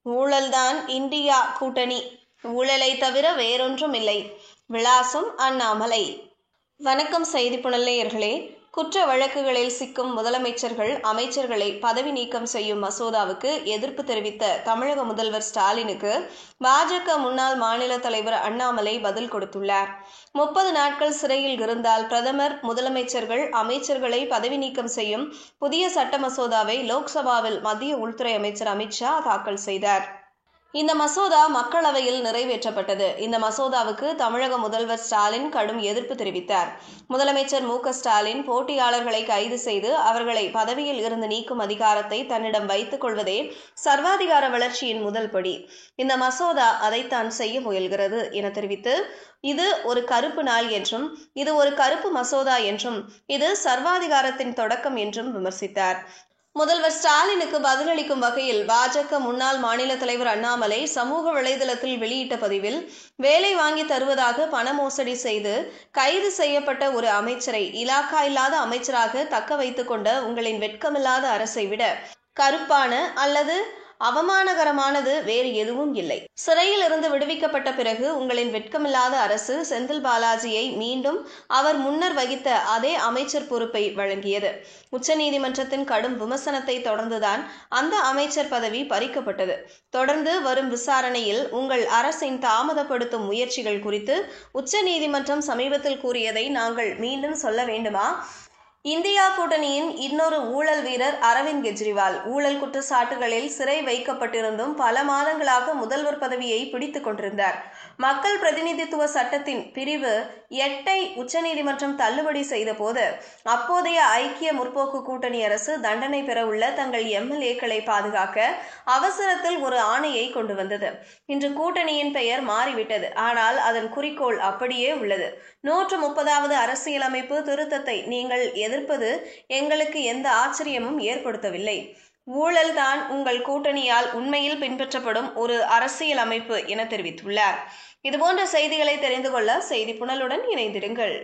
ஊழல்தான் India கூட்டணி. ஊழலை தவிர வேறொன்றும் இல்லை. விளாசும் அண்ணாமலை. வணக்கம் செய்திப்புணல் நேயர்களே. குற்ற வழக்குகளில் சிக்கும் முதலமைச்சர்கள், அமைச்சர்களை பதவி நீக்கம் செய்யும் மசோதாவுக்கு எதிர்ப்பு தெரிவித்த தமிழக முதல்வர் ஸ்டாலினுக்கு பாஜக முன்னாள் மாநில தலைவர் அண்ணாமலை பதில் கொடுத்துள்ளார். 30 நாட்கள் சிறையில் இருந்தால் பிரதமர், முதலமைச்சர்கள், அமைச்சர்களை பதவி நீக்கம் செய்யும் புதிய சட்ட மசோதாவை லோக்சபாவில் மத்திய உள்துறை அமைச்சர் அமித்ஷா தாக்கல் செய்தார். இந்த மசோதா மக்களவையில் நிறைவேற்றப்பட்டது. இந்த மசோதாவுக்கு தமிழக முதல்வர் ஸ்டாலின் கடும் எதிர்ப்பு தெரிவித்தார். முதலமைச்சர் மு.க.ஸ்டாலின் போட்டியாளர்களை கைது செய்து அவர்களை பதவியில் இருந்து நீக்கும் அதிகாரத்தை தன்னிடம் வைத்துக் கொள்வதே சர்வாதிகார வளர்ச்சியின் முதல் படி. இந்த மசோதா அதைத்தான் செய்ய முயல்கிறது என தெரிவித்து, இது ஒரு கருப்பு நாள் என்றும், இது ஒரு கருப்பு மசோதா என்றும், இது சர்வாதிகாரத்தின் தொடக்கம் என்றும் விமர்சித்தார். முதல்வர் ஸ்டாலினுக்கு பதிலளிக்கும் வகையில் பாஜக முன்னாள் மாநில தலைவர் அண்ணாமலை சமூக வலைதளத்தில் வெளியிட்ட பதிவில், வேலை வாங்கி தருவதாக பண மோசடி செய்து கைது செய்யப்பட்ட ஒரு அமைச்சரை இலாக்கா இல்லாத அமைச்சராக தக்க வைத்துக் கொண்ட உங்களின் வெட்கமில்லாத அரசை விட கருப்பான அல்லது அவமானகரமானது வேறு எதுவும் இல்லை. சிறையில் இருந்து விடுவிக்கப்பட்ட பிறகு உங்களின் வெட்கமில்லாத அரசு செந்தில் பாலாஜியை மீண்டும் அவர் முன்னர் வகித்த அதே அமைச்சர் பொறுப்பை வழங்கியது. உச்சநீதிமன்றத்தின் கடும் விமர்சனத்தை தொடர்ந்துதான் அந்த அமைச்சர் பதவி பறிக்கப்பட்டது. தொடர்ந்து வரும் விசாரணையில் உங்கள் அரசின் தாமதப்படுத்தும் முயற்சிகள் குறித்து உச்சநீதிமன்றம் சமீபத்தில் கூறியதை நாங்கள் மீண்டும் சொல்ல வேண்டுமா? இந்தியா கூட்டணியின் இன்னொரு ஊழல் வீரர் அரவிந்த் கெஜ்ரிவால் ஊழல் குற்றச்சாட்டுகளில் சிறை வைக்கப்பட்டிருந்தும் பல மாதங்களாக முதல்வர் பதவியை பிடித்துக் கொண்டிருந்தார். மக்கள் பிரதிநிதித்துவ சட்டத்தின் பிரிவு 8ஐ உச்சநீதிமன்றம் தள்ளுபடி செய்த போது அப்போதைய ஐக்கிய முற்போக்கு கூட்டணி அரசு தண்டனை பெற உள்ள தங்கள் எம்எல்ஏக்களை பாதுகாக்க அவசரத்தில் ஒரு ஆணையை கொண்டு வந்தது. இன்று கூட்டணியின் பெயர் மாறிவிட்டது. ஆனால் அதன் குறிக்கோள் அப்படியே உள்ளது. 130வது அரசியலமைப்பு திருத்தத்தை நீங்கள் எதிர்ப்பது எங்களுக்கு எந்த ஆச்சரியமும் ஏற்படுத்தவில்லை. ஊழல் தான் உங்கள் கூட்டணியால் உண்மையில் பின்பற்றப்படும் ஒரு அரசியல் அமைப்பு என தெரிவித்துள்ளார். இதுபோன்ற செய்திகளை தெரிந்து கொள்ள செய்திப்புணலுடன் இணைந்திருங்கள்.